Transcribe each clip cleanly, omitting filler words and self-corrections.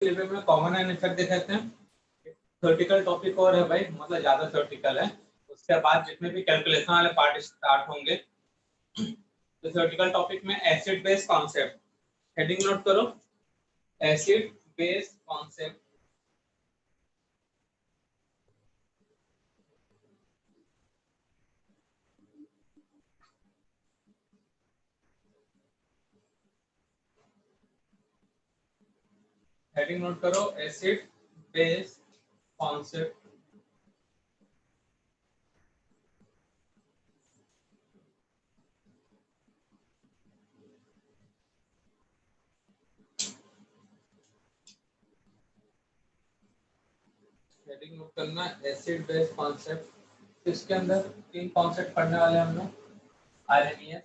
Level में common and effect दिखाते हैं। थ्योरेटिकल टॉपिक और है भाई, मतलब ज्यादा थ्योरेटिकल है। उसके बाद जितने भी कैलकुलेशन वाले पार्ट स्टार्ट होंगे। तो थ्योरेटिकल टॉपिक में acid base concept, heading note करो, acid base concept. Heading note करो, acid base concept. Heading note करना, एसिड बेस कॉन्सेप्ट। इसके अंदर 3 कॉन्सेप्ट पढ़ने वाले हम लोग, आरएनएस,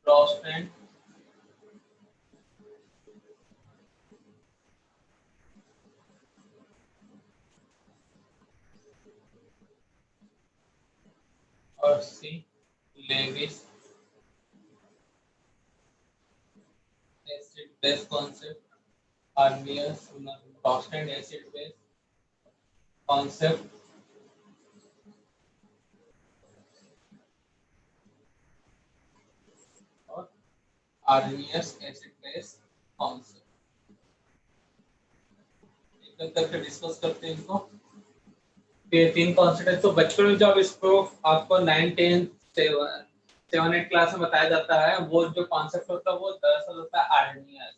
रोस्टेंट, और सी Lewis. Acid base concept, Arrhenius, रोस्टेंट एसिड बेस कॉन्सेप्ट, और आरएनएस एसिड बेस कॉन्सेप्ट। एक एक करके डिस्कस करते हैं इनको। ये 3 कॉन्सेप्ट है। तो बचपन में जब इसको आपको 9, 10, 7, 8 क्लास में बताया जाता है, वो जो कॉन्सेप्ट होता है वो दरअसल होता है आरएनएस।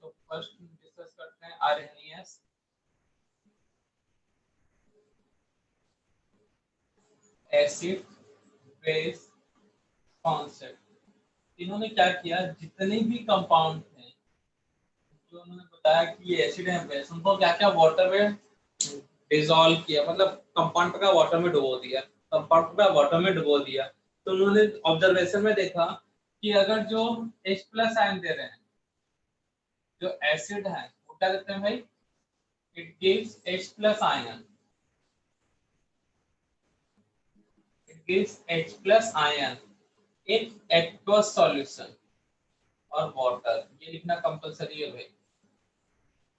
तो फर्स्ट डिस्कस करते हैं आरएनएस। Acid base concept. इन्होंने क्या किया, जितने भी कंपाउंड थे जो उन्होंने बताया कि ये एसिड है बेस, उनको क्या क्या वाटर में डिसॉल्व किया, मतलब कंपाउंड का वाटर में डुबो दिया, कंपाउंड का वाटर में डुबो दिया। तो उन्होंने ऑब्जर्वेशन में देखा कि अगर जो H प्लस आयन दे रहे हैं, जो एसिड है, वो क्या देते हैं भाई, it gives H plus ion, it gives H plus ion in aqueous solution और वाटर। ये लिखना कंपलसरी है भाई,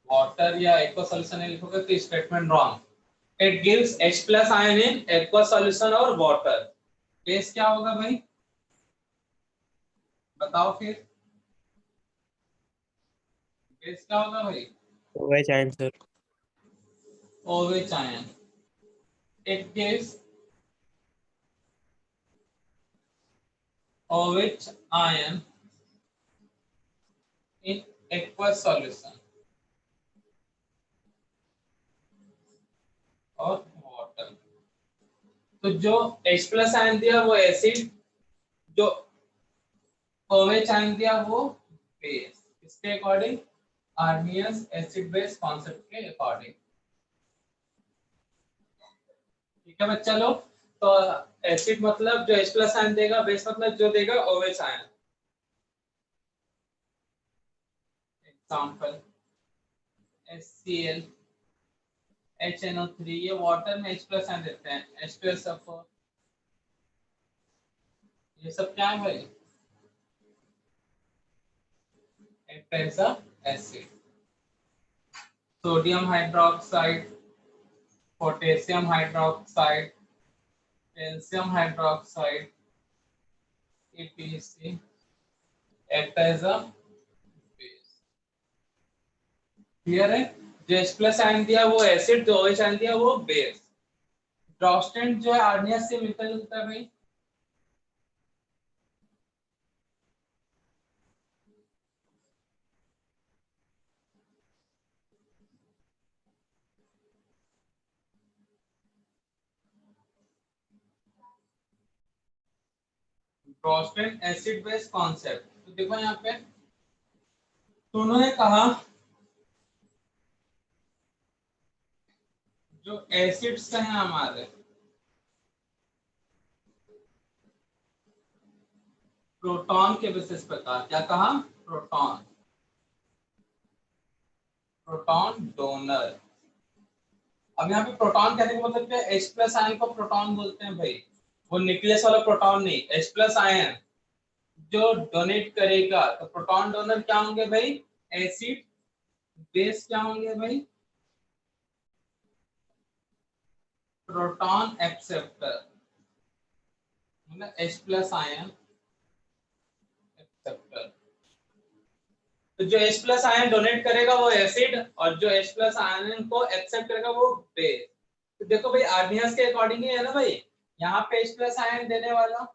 वाटर या एक्वा सॉल्यूशन नहीं लिखोगे तो statement wrong. It gives H plus ion in aqua solution और वाटर। बेस क्या होगा भाई, बताओ फिर, बेस क्या होगा भाई? OH ion sir. OH ion. It gives OH ion in aqueous solution और वाटर। तो जो H प्लस आयन दिया वो एसिड, जो OH आयन दिया वो बेस। इसके according Arrhenius acid base concept के अकॉर्डिंग। ठीक है बच्चा लोग। तो एसिड मतलब जो H प्लस आयन देगा, बेस मतलब जो देगा OH ion. Example HCl, HNO3, ये वाटर में H प्लस आयन देते हैं, H2SO4। ये सब क्या है भाई, act as a acid. Sodium hydroxide, potassium hydroxide, calcium hydroxide, ETC act as a base. Clear है? जो H प्लस आयन दिया वो एसिड, जो OH आयन दिया वो बेस। ड्रॉस्टेंट जो है आर्नियस से मिलता जुलता है भाई। ड्रॉस्टेंट एसिड बेस कॉन्सेप्ट। तो देखो यहाँ पे तो उन्होंने कहा जो एसिड्स हैं हमारे, प्रोटॉन के बेसिस पर कहा। क्या कहा? Proton, proton donor. अब यहाँ पे प्रोटॉन कहने का मतलब क्या है, H प्लस आयन को प्रोटॉन बोलते हैं भाई। वो न्यूक्लियस वाला प्रोटॉन नहीं, H प्लस आयन जो डोनेट करेगा, तो प्रोटॉन डोनर क्या होंगे भाई, एसिड बेस क्या होंगे भाई, प्रोटॉन एक्सेप्टर, मतलब H प्लस आयन एक्सेप्टर। तो जो H प्लस आयन डोनेट करेगा वो एसिड, और जो H प्लस आयन को एक्सेप्ट करेगा वो बेस। तो देखो भाई आर्नियस के अकॉर्डिंग ही है ना भाई, यहाँ पे H प्लस आयन देने वाला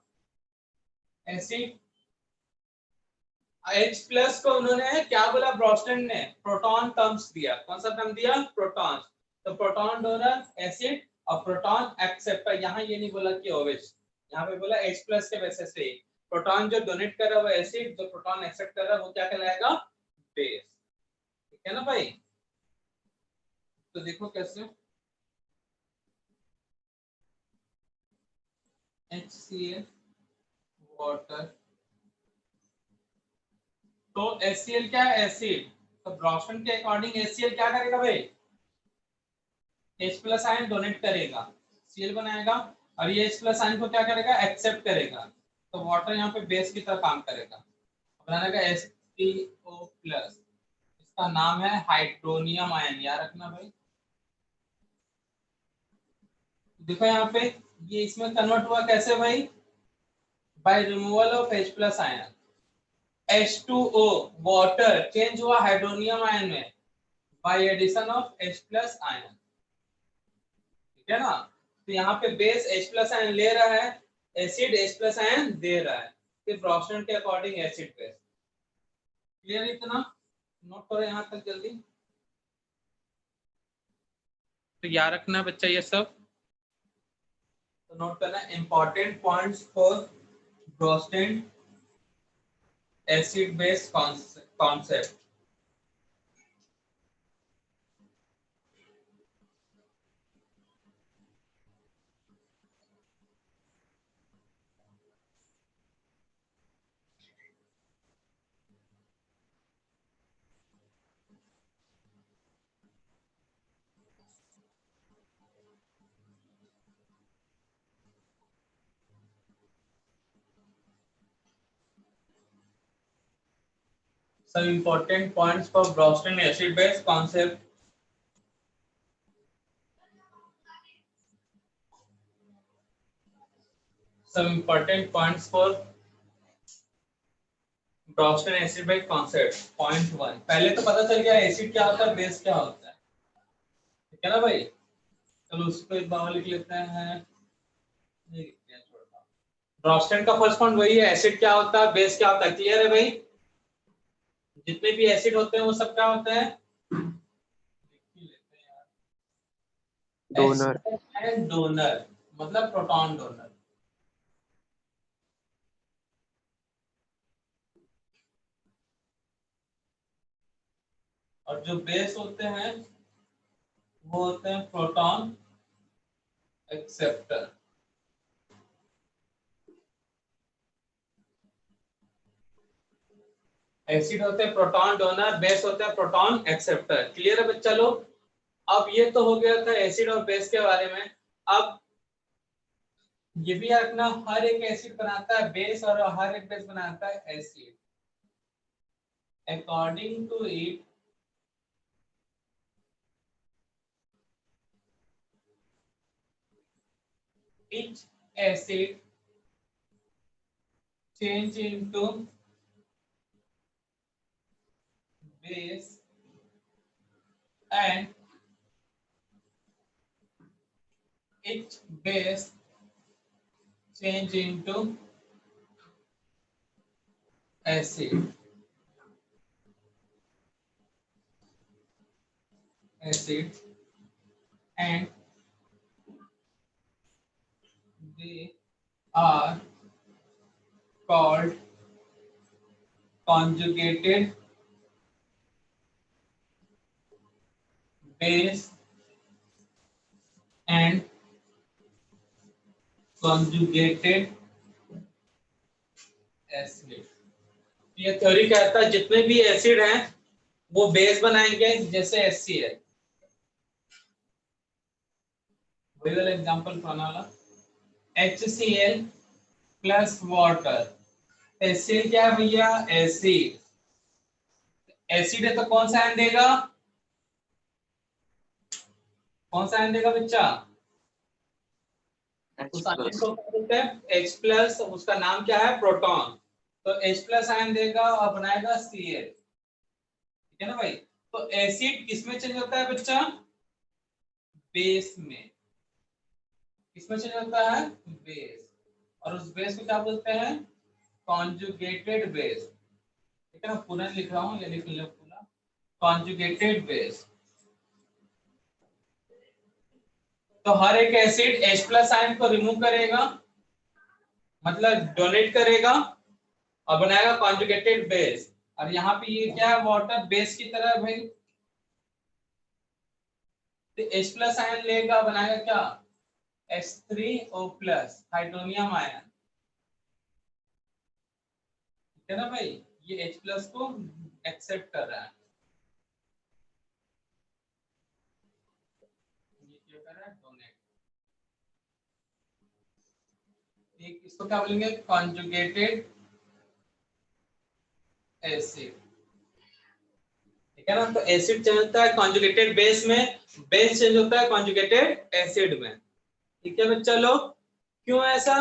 एसिड, H प्लस को उन्होंने क्या बोला, ब्रोस्टन ने प्रोटॉन टर्म्स दिया, कौन सा टर्म दिया, प्रोटॉन। तो प्रोटॉन डोनर एसिड और प्रोटॉन एक्सेप्टर, यहाँ ये नहीं बोला कि OH, यहाँ पे बोला H प्लस के बेसिस पे प्रोटॉन जो डोनेट कर रहा है वो एसिड, जो प्रोटॉन एक्सेप्ट कर रहा है वो क्या कहलाएगा, बेस। ठीक है ना भाई। तो देखो कैसे, HCl वाटर, तो HCl क्या है, एसिड। तो ब्रोस्टन के अकॉर्डिंग HCl क्या करेगा भाई, H प्लस आयन डोनेट करेगा, Cl बनाएगा, और ये H प्लस आयन को क्या करेगा, एक्सेप्ट करेगा। तो वाटर यहाँ पे बेस की तरह काम करेगा, बनाने का H2O प्लस, इसका नाम है हाइड्रोनियम आयन, याद रखना भाई। देखो यहाँ पे ये इसमें कन्वर्ट हुआ कैसे भाई, by removal of H plus ion, H2O water change हुआ हाइड्रोनियम आयन में by addition of H plus ion. ठीक है ना। तो यहाँ पे बेस H प्लस आयन ले रहा है, एसिड H प्लस आयन दे रहा है, फिर ब्रोस्टन के अकॉर्डिंग एसिड बेस। क्लियर इतना, नोट करो यहाँ तक जल्दी। तो याद रखना बच्चा ये सब, तो नोट करना important points for Bronsted acid base concept. Some important points for Bronston acid base concept. Some important points for Bronston acid base concept. Point 1, पहले तो पता चल गया एसिड क्या होता है, बेस क्या होता है। ठीक है ना भाई, चलो उसको एक बार लिख लेते हैं, ब्रोस्टन का फर्स्ट पॉइंट वही है, एसिड क्या होता है, बेस क्या होता है। क्लियर है भाई, जितने भी एसिड होते हैं वो सब क्या होते हैं, डोनर एंड डोनर, मतलब प्रोटॉन डोनर। और जो बेस होते हैं वो होते हैं प्रोटॉन एक्सेप्टर। एसिड होते हैं प्रोटॉन डोनर, बेस होता है प्रोटॉन एक्सेप्टर। क्लियर है बच्चा लोग। अब ये तो हो गया था एसिड और बेस के बारे में। अब ये भी रखना, हर एक एसिड बनाता है बेस और हर एक बेस बनाता है acid. According to it each acid change into base and each base change into acid and they are called conjugated base and conjugated acid। ये थ्योरी कहता है जितने भी एसिड हैं वो बेस बनाएंगे, जैसे HCl, वही वाला एग्जांपल बनाना, HCl प्लस वाटर। HCl क्या है भैया? एसिड। एसिड है तो कौन सा आयन देगा? कौन सा आयन देगा बच्चा? उस आयन को क्या बोलते हैं? H plus. उसका नाम क्या है? प्रोटॉन। तो H प्लस आयन देगा और बनाएगा Cl। ठीक है ना भाई? तो एसिड किसमें चेंज होता है बच्चा? बेस में। किसमें चेंज होता है? बेस। और उस बेस को क्या बोलते हैं? Conjugated base. ठीक है ना? पूरा लिख रहा हूँ, ये लिख लो पूरा। Conjugated base. तो हर एक एसिड H प्लस आयन को रिमूव करेगा, मतलब डोनेट करेगा और बनाएगा कॉन्जुगेटेड बेस। और यहाँ पे ये क्या है? वाटर बेस की तरह है भाई। तो H प्लस आयन लेगा, बनाएगा क्या? H3O plus hydronium ion. ठीक है ना भाई? ये H प्लस को एक्सेप्ट कर रहा है। ये क्या कर रहा है? डोनेट। एक इसको क्या बोलेंगे? Conjugated acid. ठीक है ना? तो एसिड चेंज होता है कॉन्जुगेटेड बेस में, बेस चेंज होता है कॉन्जुगेटेड एसिड में। ठीक है बच्चा लोग? क्यों ऐसा?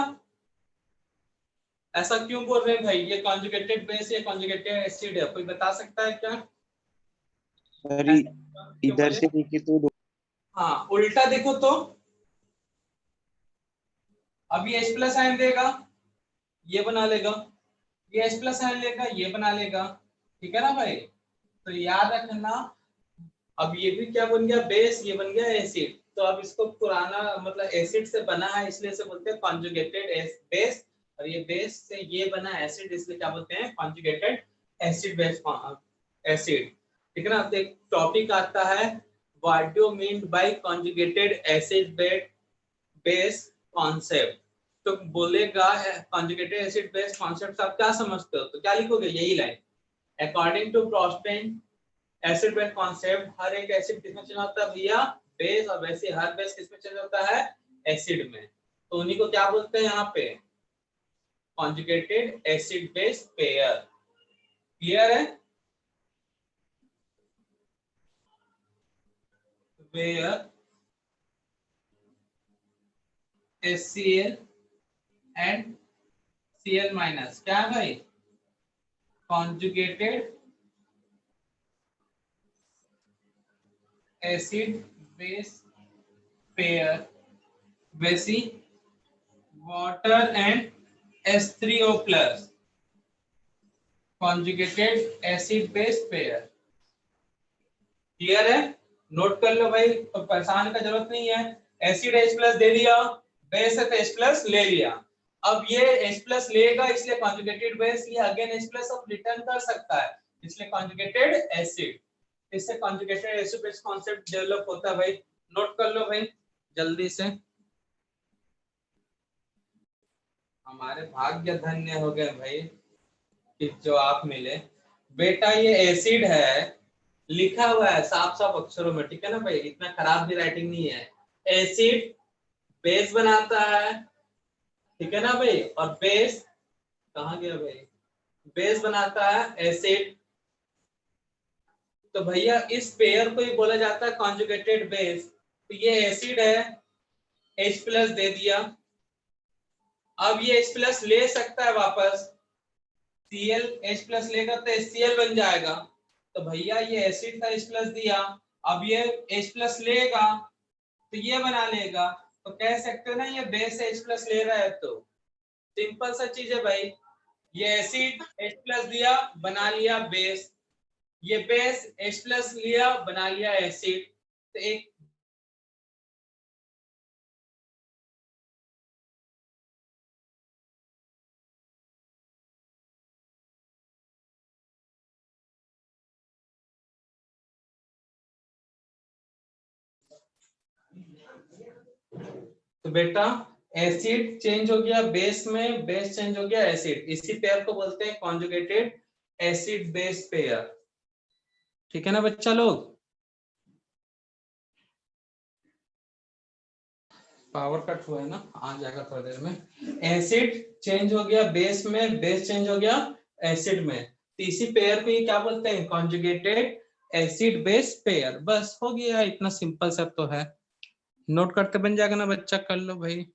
ऐसा क्यों बोल रहे हैं भाई? ये कॉन्जुगेटेड बेस या कॉन्जुगेटेड एसिड है, कोई बता सकता है क्या? सर ऐसा क्यों इधर बोले? से देखे तो हाँ, उल्टा देखो तो। अब ये H प्लस आयन देगा, ये बना लेगा। ये H प्लस आयन लेगा, ये बना लेगा। ठीक है ना भाई? तो याद रखना, अब ये भी क्या बन गया? बेस। ये बन गया एसिड। तो अब इसको पुराना मतलब एसिड से बना है इसलिए इसे बोलते हैं कॉन्जुगेटेड बेस। और ये बेस से ये बना एसिड इसलिए क्या बोलते हैं? Conjugated acid base acid. ठीक है ना? तो एक टॉपिक आता है, what do mean by conjugated acid base concept. तो बोलेगा कॉन्जुगेटेड एसिड बेस कॉन्सेप्ट आप क्या समझते हो? तो क्या लिखोगे? यही line, according to Bronsted acid base concept, हर एक एसिड किसमें चेंज होता है भैया? बेस। और वैसे हर बेस किसमें चेंज होता है? एसिड में। तो उन्हीं को क्या बोलते हैं यहाँ पे? Conjugated acid base pair. Clear है? Where HCl and Cl minus क्या है भाई? कॉन्जुगेटेड एसिड बेस पेयर, वैसी water and H3O plus conjugated acid base pair. Clear है? नोट कर लो भाई, तो परेशान का जरूरत नहीं है। एसिड H प्लस दे दिया, बेस H प्लस ले लिया। अब ये H प्लस लेगा इसलिए कॉन्जुगेटेड बेस, ये अगेन H प्लस अब रिटर्न कर सकता है इसलिए कॉन्जुगेटेड एसिड। इससे conjugated acid base concept develop होता है भाई। नोट कर लो भाई जल्दी से। हमारे भाग्य धन्य हो गए भाई कि जो आप मिले। बेटा ये एसिड है, लिखा हुआ है साफ साफ अक्षरों में। ठीक है ना भाई? इतना खराब भी राइटिंग नहीं है। एसिड बेस बनाता है। ठीक है ना भाई? और बेस कहाँ गया भाई? बेस बनाता है एसिड। तो भैया इस पेयर को ही बोला जाता है कॉन्जुगेटेड बेस। तो ये एसिड है, H प्लस दे दिया। अब ये H प्लस ले सकता है वापस, Cl H प्लस लेगा तो HCl बन जाएगा। तो भैया ये एसिड का H प्लस दिया, अब ये H प्लस लेगा तो ये बना लेगा। तो कह सकते हो ना ये बेस H प्लस ले रहा है। तो सिंपल सा चीज है भाई, ये एसिड H प्लस दिया, बना लिया बेस। ये बेस H प्लस लिया, बना लिया एसिड। तो एक तो बेटा एसिड चेंज हो गया बेस में, बेस चेंज हो गया एसिड, इसी पेयर को बोलते हैं कॉन्जुगेटेड एसिड बेस पेयर। ठीक है ना बच्चा लोग? पावर कट हुआ है ना, आ जाएगा थोड़ी देर में। एसिड चेंज हो गया बेस में, बेस चेंज हो गया एसिड में, तो इसी पेयर को ये क्या बोलते हैं, कॉन्जुगेटेड एसिड बेस पेयर। बस हो गया, इतना सिंपल सा तो है, नोट करते बन जाएगा ना बच्चा, कर लो भाई।